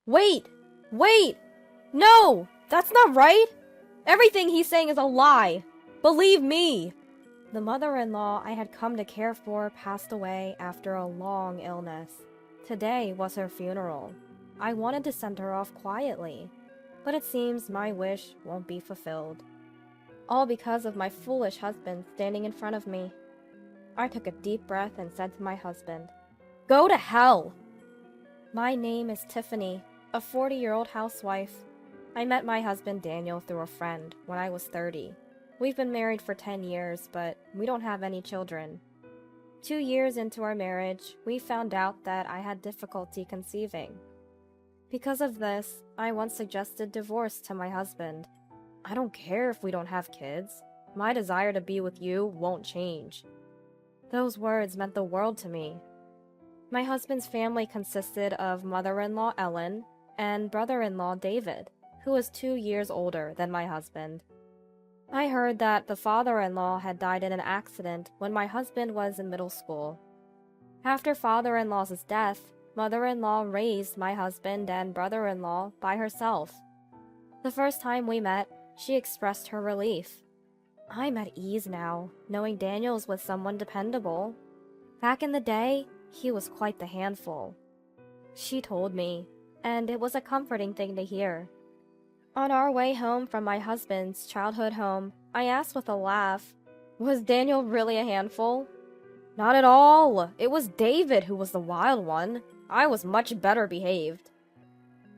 Wait! Wait! No! That's not right! Everything he's saying is a lie! Believe me! The mother-in-law I had come to care for passed away after a long illness. Today was her funeral. I wanted to send her off quietly, but it seems my wish won't be fulfilled. All because of my foolish husband standing in front of me. I took a deep breath and said to my husband, "Go to hell!" My name is Tiffany, a 40-year-old housewife. I met my husband Daniel through a friend when I was 30. We've been married for 10 years, but we don't have any children. 2 years into our marriage, we found out that I had difficulty conceiving. Because of this, I once suggested divorce to my husband. I don't care if we don't have kids. My desire to be with you won't change. Those words meant the world to me. My husband's family consisted of mother-in-law Ellen and brother-in-law David, who was 2 years older than my husband. I heard that the father-in-law had died in an accident when my husband was in middle school. After father-in-law's death, mother-in-law raised my husband and brother-in-law by herself. The first time we met, she expressed her relief. I'm at ease now, knowing Daniel's with someone dependable. Back in the day, he was quite the handful. She told me, and it was a comforting thing to hear. On our way home from my husband's childhood home, I asked with a laugh, "Was Daniel really a handful?" "Not at all. It was David who was the wild one. I was much better behaved."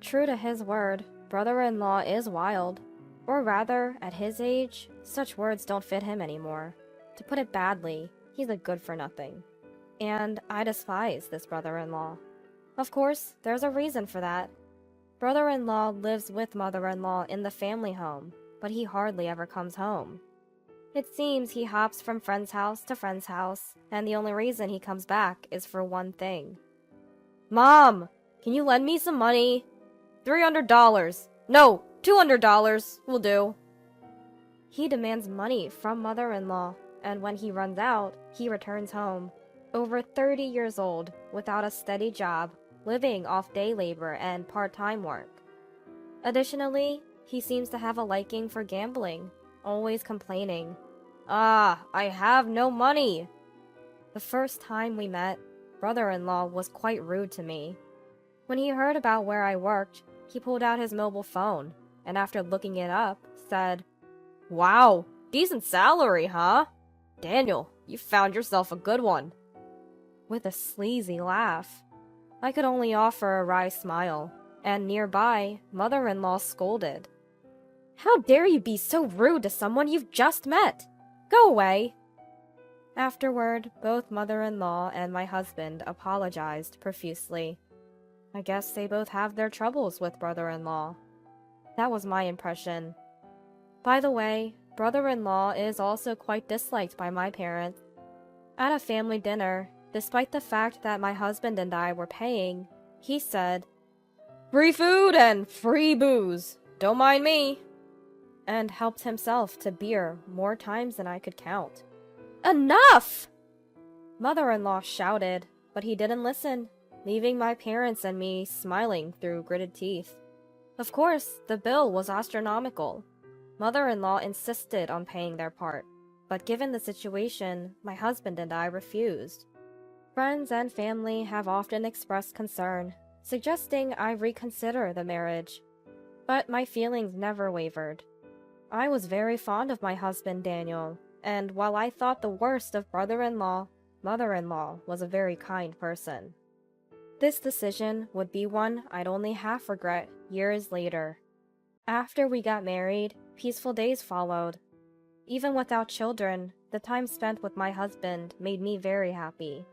True to his word, brother-in-law is wild. Or rather, at his age, such words don't fit him anymore. To put it badly, he's a good-for-nothing. And I despise this brother-in-law. Of course, there's a reason for that. Brother-in-law lives with mother-in-law in the family home, but he hardly ever comes home. It seems he hops from friend's house to friend's house, and the only reason he comes back is for one thing. "Mom, can you lend me some money? $300. No, $200 will do." He demands money from mother-in-law, and when he runs out, he returns home, over 30 years old, without a steady job, living off day labor and part-time work. Additionally, he seems to have a liking for gambling, always complaining, I have no money." The first time we met, brother-in-law was quite rude to me. When he heard about where I worked, he pulled out his mobile phone, and after looking it up, said, "Wow, decent salary, huh? Daniel, you found yourself a good one." With a sleazy laugh. I could only offer a wry smile, and nearby, mother-in-law scolded. "How dare you be so rude to someone you've just met? Go away." Afterward, both mother-in-law and my husband apologized profusely. I guess they both have their troubles with brother-in-law. That was my impression. By the way, brother-in-law is also quite disliked by my parents. At a family dinner, despite the fact that my husband and I were paying, he said, "Free food and free booze. Don't mind me," and helped himself to beer more times than I could count. "Enough!" Mother-in-law shouted, but he didn't listen, leaving my parents and me smiling through gritted teeth. Of course, the bill was astronomical. Mother-in-law insisted on paying their part, but given the situation, my husband and I refused. Friends and family have often expressed concern, suggesting I reconsider the marriage. But my feelings never wavered. I was very fond of my husband Daniel, and while I thought the worst of brother-in-law, mother-in-law was a very kind person. This decision would be one I'd only half regret years later. After we got married, peaceful days followed. Even without children, the time spent with my husband made me very happy.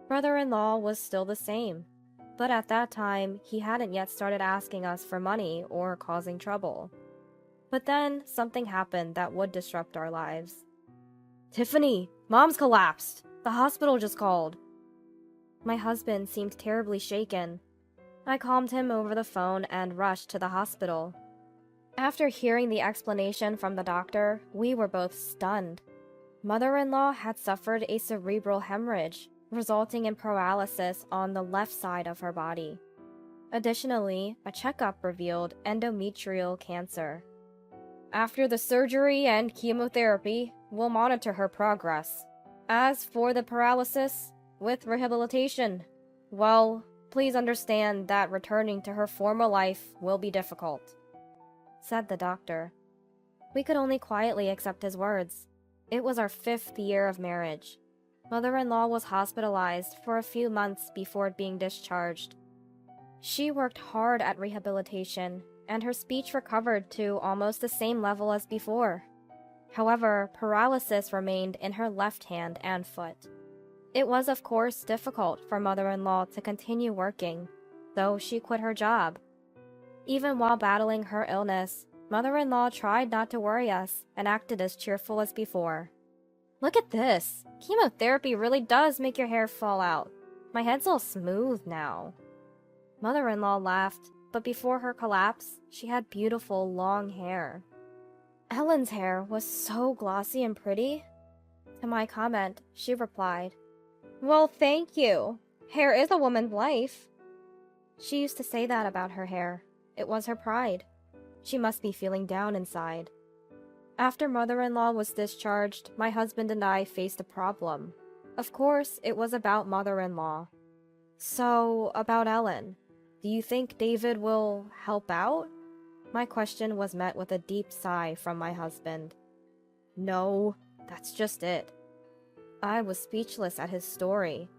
Brother-in-law was still the same, but at that time, he hadn't yet started asking us for money or causing trouble. But then, something happened that would disrupt our lives. "Tiffany, Mom's collapsed. The hospital just called." My husband seemed terribly shaken. I calmed him over the phone and rushed to the hospital. After hearing the explanation from the doctor, we were both stunned. Mother-in-law had suffered a cerebral hemorrhage, resulting in paralysis on the left side of her body. Additionally, a checkup revealed endometrial cancer. After the surgery and chemotherapy, we'll monitor her progress. As for the paralysis, with rehabilitation, well, please understand that returning to her former life will be difficult, said the doctor. We could only quietly accept his words. It was our 5th year of marriage. Mother-in-law was hospitalized for a few months before being discharged. She worked hard at rehabilitation, and her speech recovered to almost the same level as before. However, paralysis remained in her left hand and foot. It was, of course, difficult for mother-in-law to continue working, though she quit her job. Even while battling her illness, mother-in-law tried not to worry us and acted as cheerful as before. Look at this! Chemotherapy really does make your hair fall out. My head's all smooth now. Mother-in-law laughed, but before her collapse, she had beautiful long hair. Ellen's hair was so glossy and pretty. To my comment, she replied, "Well, thank you. Hair is a woman's life." She used to say that about her hair. It was her pride. She must be feeling down inside. After mother-in-law was discharged, my husband and I faced a problem. Of course, it was about mother-in-law. So, about Ellen. Do you think David will help out? My question was met with a deep sigh from my husband. No, that's just it. I was speechless at his story.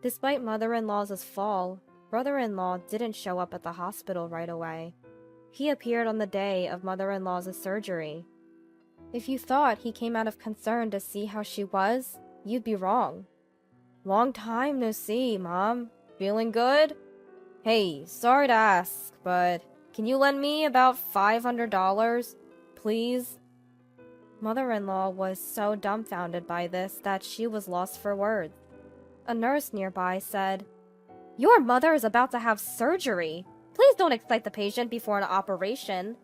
Despite mother-in-law's fall, brother-in-law didn't show up at the hospital right away. He appeared on the day of mother-in-law's surgery. If you thought he came out of concern to see how she was, you'd be wrong. Long time no see, Mom. Feeling good? Hey, sorry to ask, but can you lend me about $500, please? Mother-in-law was so dumbfounded by this that she was lost for words. A nurse nearby said, "Your mother is about to have surgery. Please don't excite the patient before an operation."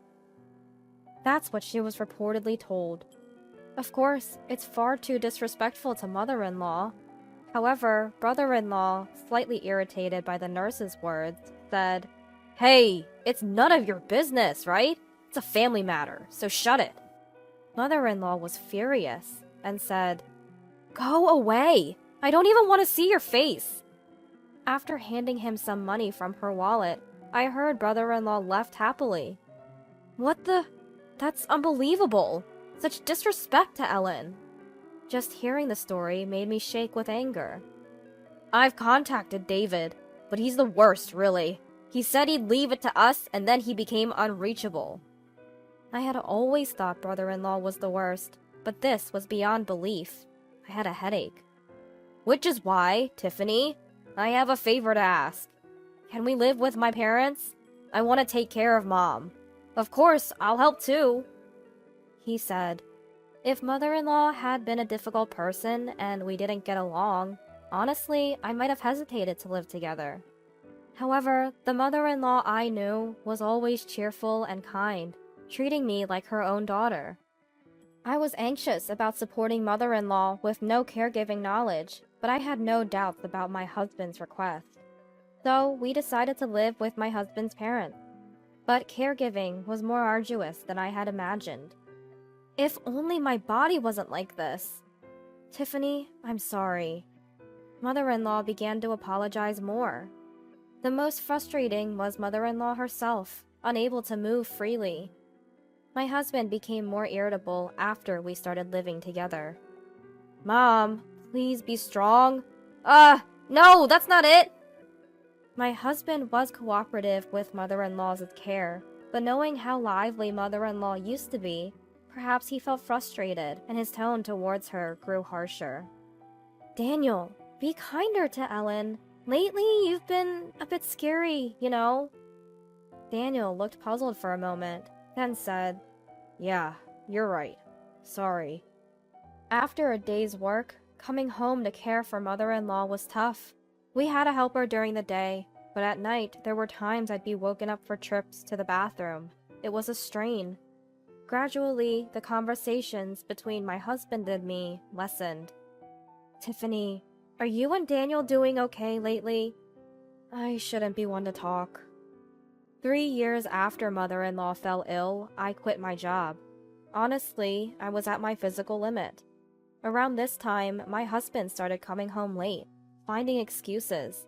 That's what she was reportedly told. Of course, it's far too disrespectful to mother-in-law. However, brother-in-law, slightly irritated by the nurse's words, said, "Hey, it's none of your business, right? It's a family matter, so shut it." Mother-in-law was furious and said, "Go away! I don't even want to see your face." After handing him some money from her wallet, I heard brother-in-law left happily. What the? That's unbelievable! Such disrespect to Ellen. Just hearing the story made me shake with anger. I've contacted David, but he's the worst, really. He said he'd leave it to us, and then he became unreachable. I had always thought brother-in-law was the worst, but this was beyond belief. I had a headache. Which is why, Tiffany, I have a favor to ask. Can we live with my parents? I want to take care of Mom. Of course, I'll help too. He said, if mother-in-law had been a difficult person and we didn't get along, honestly, I might have hesitated to live together. However, the mother-in-law I knew was always cheerful and kind, treating me like her own daughter. I was anxious about supporting mother-in-law with no caregiving knowledge, but I had no doubts about my husband's request. So we decided to live with my husband's parents. But caregiving was more arduous than I had imagined. If only my body wasn't like this. Tiffany, I'm sorry. Mother-in-law began to apologize more. The most frustrating was mother-in-law herself, unable to move freely. My husband became more irritable after we started living together. Mom, please be strong. No, that's not it! My husband was cooperative with mother-in-law's care, but knowing how lively mother-in-law used to be, perhaps he felt frustrated and his tone towards her grew harsher. Daniel, be kinder to Ellen. Lately, you've been a bit scary, you know? Daniel looked puzzled for a moment, then said, Yeah, you're right. Sorry. After a day's work, coming home to care for mother-in-law was tough. We had a helper during the day, but at night there were times I'd be woken up for trips to the bathroom. It was a strain. Gradually, the conversations between my husband and me lessened. Tiffany, are you and Daniel doing okay lately? I shouldn't be one to talk. 3 years after mother-in-law fell ill, I quit my job. Honestly, I was at my physical limit. Around this time, my husband started coming home late, finding excuses.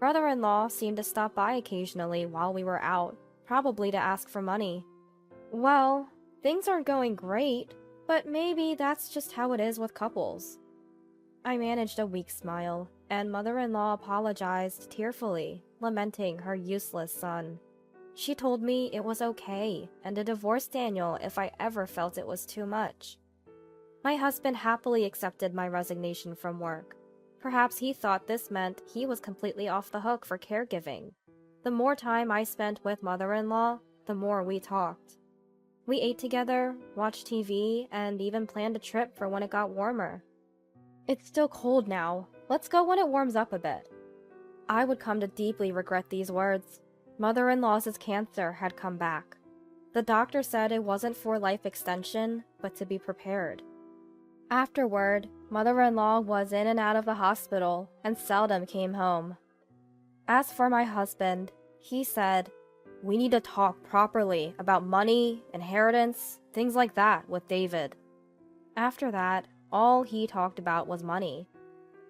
Brother-in-law seemed to stop by occasionally while we were out, probably to ask for money. Well, things aren't going great, but maybe that's just how it is with couples. I managed a weak smile, and mother-in-law apologized tearfully, lamenting her useless son. She told me it was okay, and to divorce Daniel if I ever felt it was too much. My husband happily accepted my resignation from work. Perhaps he thought this meant he was completely off the hook for caregiving. The more time I spent with mother-in-law, the more we talked. We ate together, watched TV, and even planned a trip for when it got warmer. It's still cold now. Let's go when it warms up a bit. I would come to deeply regret these words. Mother-in-law's cancer had come back. The doctor said it wasn't for life extension, but to be prepared. Afterward, mother-in-law was in and out of the hospital and seldom came home. As for my husband, he said, "We need to talk properly about money, inheritance, things like that with David." After that, all he talked about was money.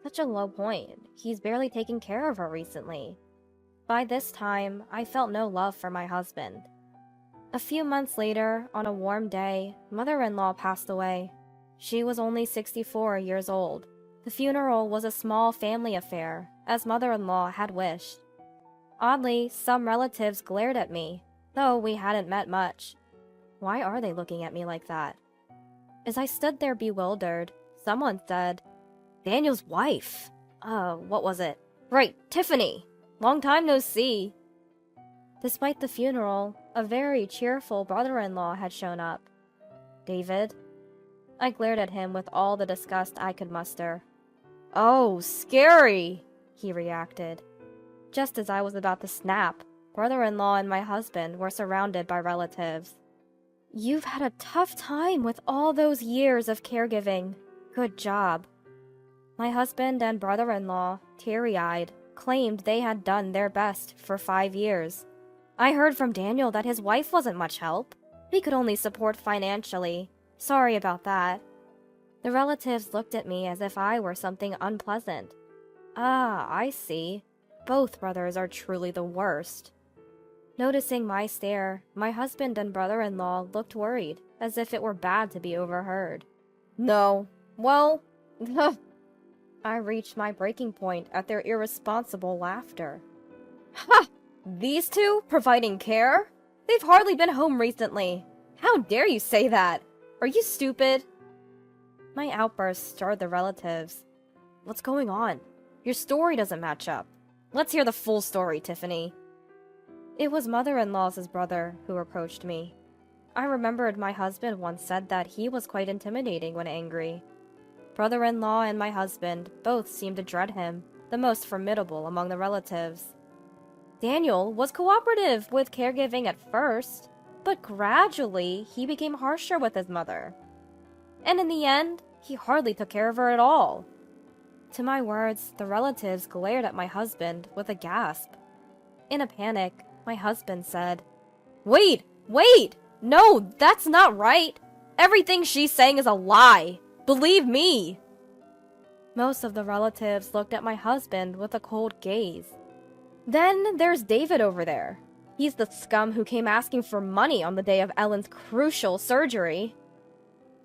Such a low point. He's barely taken care of her recently. By this time, I felt no love for my husband. A few months later, on a warm day, mother-in-law passed away. She was only 64 years old. The funeral was a small family affair, as mother-in-law had wished. Oddly, some relatives glared at me, though we hadn't met much. Why are they looking at me like that? As I stood there bewildered, someone said, "Daniel's wife. What was it? Right, Tiffany. Long time no see." Despite the funeral, a very cheerful brother-in-law had shown up. "David?" I glared at him with all the disgust I could muster. "Oh, scary," he reacted. Just as I was about to snap, brother-in-law and my husband were surrounded by relatives. "You've had a tough time with all those years of caregiving. Good job." My husband and brother-in-law, teary-eyed, claimed they had done their best for 5 years. I heard from Daniel that his wife wasn't much help. He could only support financially. Sorry about that. The relatives looked at me as if I were something unpleasant. Ah, I see. Both brothers are truly the worst. Noticing my stare, my husband and brother-in-law looked worried, as if it were bad to be overheard. "No. Well, I reached my breaking point at their irresponsible laughter. "Ha! These two providing care? They've hardly been home recently. How dare you say that? Are you stupid?" My outburst stirred the relatives. "What's going on? Your story doesn't match up. Let's hear the full story, Tiffany." It was mother-in-law's brother who approached me. I remembered my husband once said that he was quite intimidating when angry. Brother-in-law and my husband both seemed to dread him, the most formidable among the relatives. Daniel was cooperative with caregiving at first, but gradually he became harsher with his mother. And in the end, he hardly took care of her at all. To my words, the relatives glared at my husband with a gasp. In a panic, my husband said, Wait! No, that's not right! Everything she's saying is a lie! Believe me!" Most of the relatives looked at my husband with a cold gaze. Then there's David over there. He's the scum who came asking for money on the day of Ellen's crucial surgery.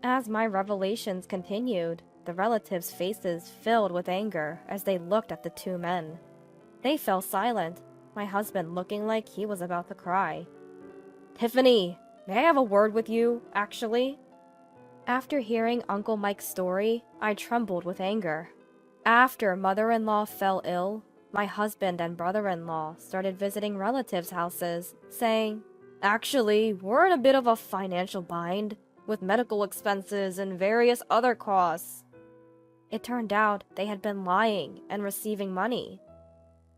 As my revelations continued, the relatives' faces filled with anger as they looked at the two men. They fell silent, my husband looking like he was about to cry. "Tiffany, may I have a word with you, actually?" After hearing Uncle Mike's story, I trembled with anger. After mother-in-law fell ill, my husband and brother-in-law started visiting relatives' houses, saying, "Actually, we're in a bit of a financial bind, with medical expenses and various other costs." It turned out they had been lying and receiving money.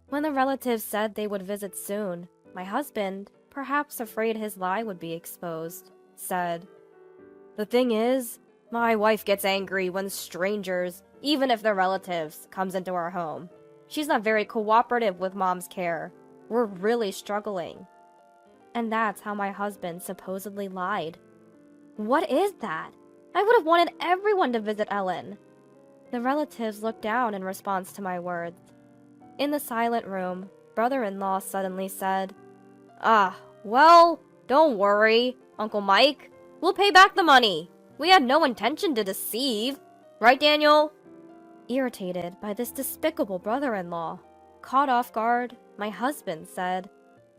When the relatives said they would visit soon, my husband, perhaps afraid his lie would be exposed, said, "The thing is, my wife gets angry when strangers, even if they're relatives, comes into our home. She's not very cooperative with Mom's care. We're really struggling." And that's how my husband supposedly lied. What is that? I would have wanted everyone to visit Ellen. The relatives looked down in response to my words. In the silent room, brother-in-law suddenly said, Well, don't worry, Uncle Mike. We'll pay back the money. We had no intention to deceive. Right, Daniel? Irritated by this despicable brother-in-law, caught off guard, my husband said,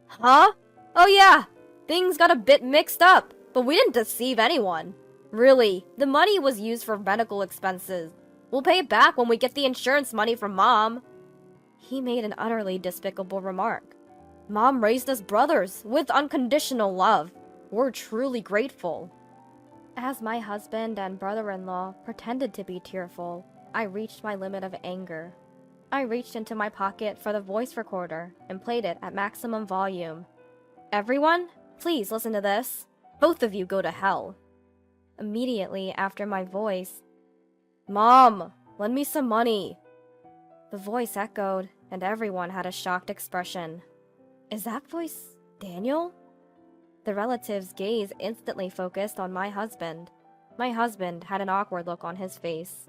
Huh? Oh yeah, things got a bit mixed up, but we didn't deceive anyone. Really, the money was used for medical expenses. We'll pay it back when we get the insurance money from Mom. He made an utterly despicable remark. Mom raised us brothers with unconditional love. We're truly grateful. As my husband and brother-in-law pretended to be tearful, I reached my limit of anger. I reached into my pocket for the voice recorder and played it at maximum volume. Everyone, please listen to this. Both of you go to hell. Immediately after my voice, Mom, lend me some money. The voice echoed, and everyone had a shocked expression. Is that voice Daniel? The relatives' gaze instantly focused on my husband. My husband had an awkward look on his face.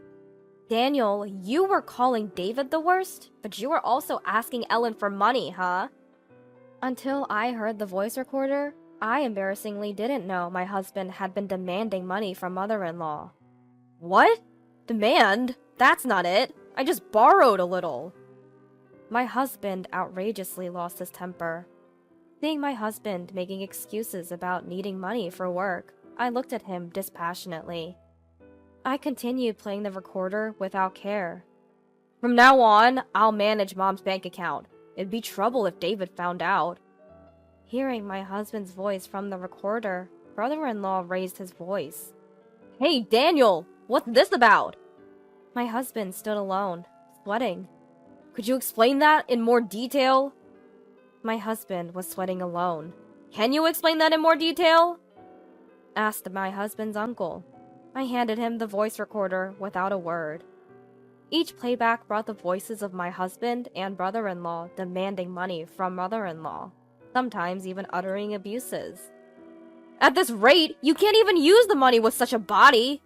Daniel, you were calling David the worst, but you were also asking Ellen for money, huh? Until I heard the voice recorder, I embarrassingly didn't know my husband had been demanding money from mother-in-law. What? Demand? That's not it. I just borrowed a little. My husband outrageously lost his temper. Seeing my husband making excuses about needing money for work, I looked at him dispassionately. I continued playing the recorder without care. From now on, I'll manage Mom's bank account. It'd be trouble if David found out. Hearing my husband's voice from the recorder, brother-in-law raised his voice. Hey, Daniel! What's this about? My husband stood alone, sweating. Could you explain that in more detail? My husband was sweating alone. Can you explain that in more detail? Asked my husband's uncle. I handed him the voice recorder without a word. Each playback brought the voices of my husband and brother-in-law demanding money from mother-in-law, sometimes even uttering abuses. At this rate, you can't even use the money with such a body!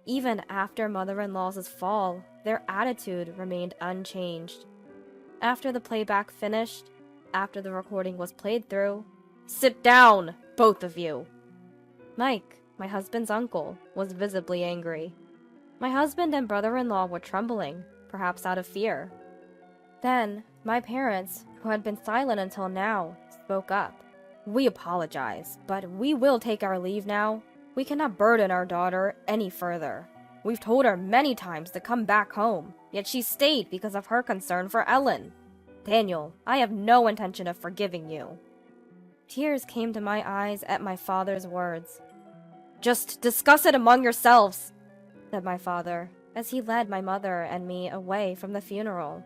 Even after mother-in-law's fall, their attitude remained unchanged. After the playback finished, after the recording was played through, sit down, both of you! Mike, my husband's uncle, was visibly angry. My husband and brother-in-law were trembling, perhaps out of fear. Then, my parents, who had been silent until now, spoke up. We apologize, but we will take our leave now. We cannot burden our daughter any further. We've told her many times to come back home, yet she stayed because of her concern for Ellen. Daniel, I have no intention of forgiving you. Tears came to my eyes at my father's words. Just discuss it among yourselves, said my father, as he led my mother and me away from the funeral.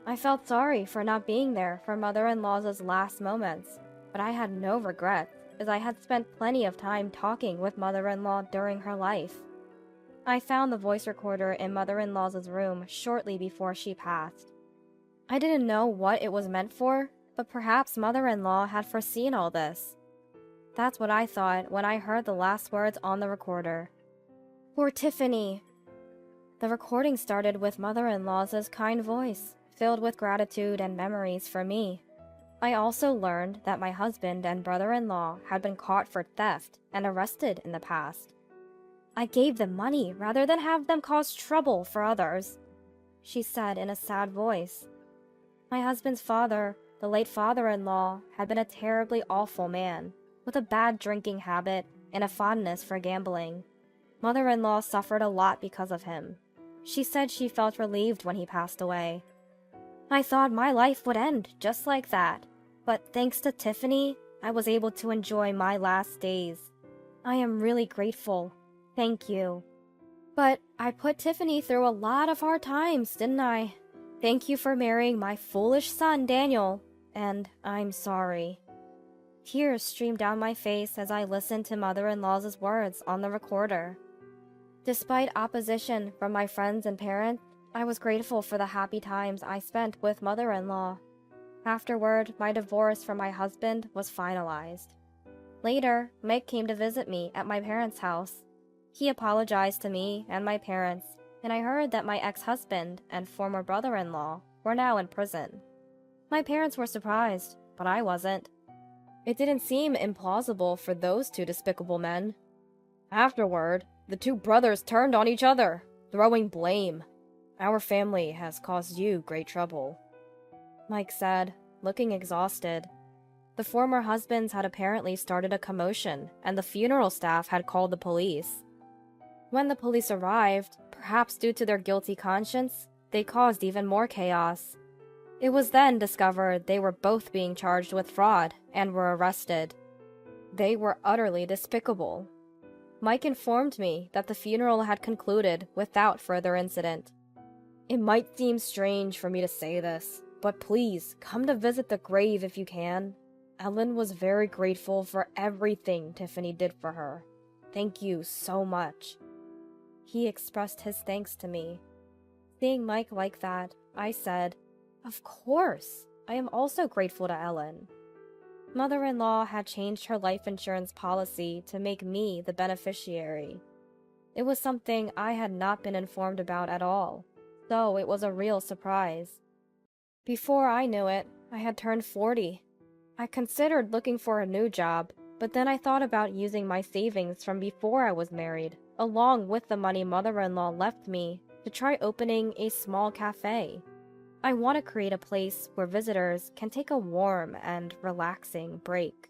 I felt sorry for not being there for mother-in-law's last moments, but I had no regrets, as I had spent plenty of time talking with mother-in-law during her life. I found the voice recorder in mother-in-law's room shortly before she passed. I didn't know what it was meant for, but perhaps mother-in-law had foreseen all this. That's what I thought when I heard the last words on the recorder. For Tiffany. The recording started with mother-in-law's kind voice, filled with gratitude and memories for me. I also learned that my husband and brother-in-law had been caught for theft and arrested in the past. I gave them money rather than have them cause trouble for others, she said in a sad voice. My husband's father, the late father-in-law, had been a terribly awful man, with a bad drinking habit and a fondness for gambling. Mother-in-law suffered a lot because of him. She said she felt relieved when he passed away. I thought my life would end just like that, but thanks to Tiffany, I was able to enjoy my last days. I am really grateful. Thank you. But I put Tiffany through a lot of hard times, didn't I? Thank you for marrying my foolish son, Daniel, and I'm sorry. Tears streamed down my face as I listened to mother-in-law's words on the recorder. Despite opposition from my friends and parents, I was grateful for the happy times I spent with mother-in-law. Afterward, my divorce from my husband was finalized. Later, Mike came to visit me at my parents' house. He apologized to me and my parents, and I heard that my ex-husband and former brother-in-law were now in prison. My parents were surprised, but I wasn't. It didn't seem implausible for those two despicable men. Afterward, the two brothers turned on each other, throwing blame. "Our family has caused you great trouble," Mike said, looking exhausted. The former husbands had apparently started a commotion, and the funeral staff had called the police. When the police arrived, perhaps due to their guilty conscience, they caused even more chaos. It was then discovered they were both being charged with fraud and were arrested. They were utterly despicable. Mike informed me that the funeral had concluded without further incident. It might seem strange for me to say this, but please come to visit the grave if you can. Ellen was very grateful for everything Tiffany did for her. Thank you so much. He expressed his thanks to me. Seeing Mike like that, I said, "Of course, I am also grateful to Ellen." Mother-in-law had changed her life insurance policy to make me the beneficiary. It was something I had not been informed about at all, so it was a real surprise. Before I knew it, I had turned 40. I considered looking for a new job, but then I thought about using my savings from before I was married, along with the money mother-in-law left me, to try opening a small cafe. I want to create a place where visitors can take a warm and relaxing break.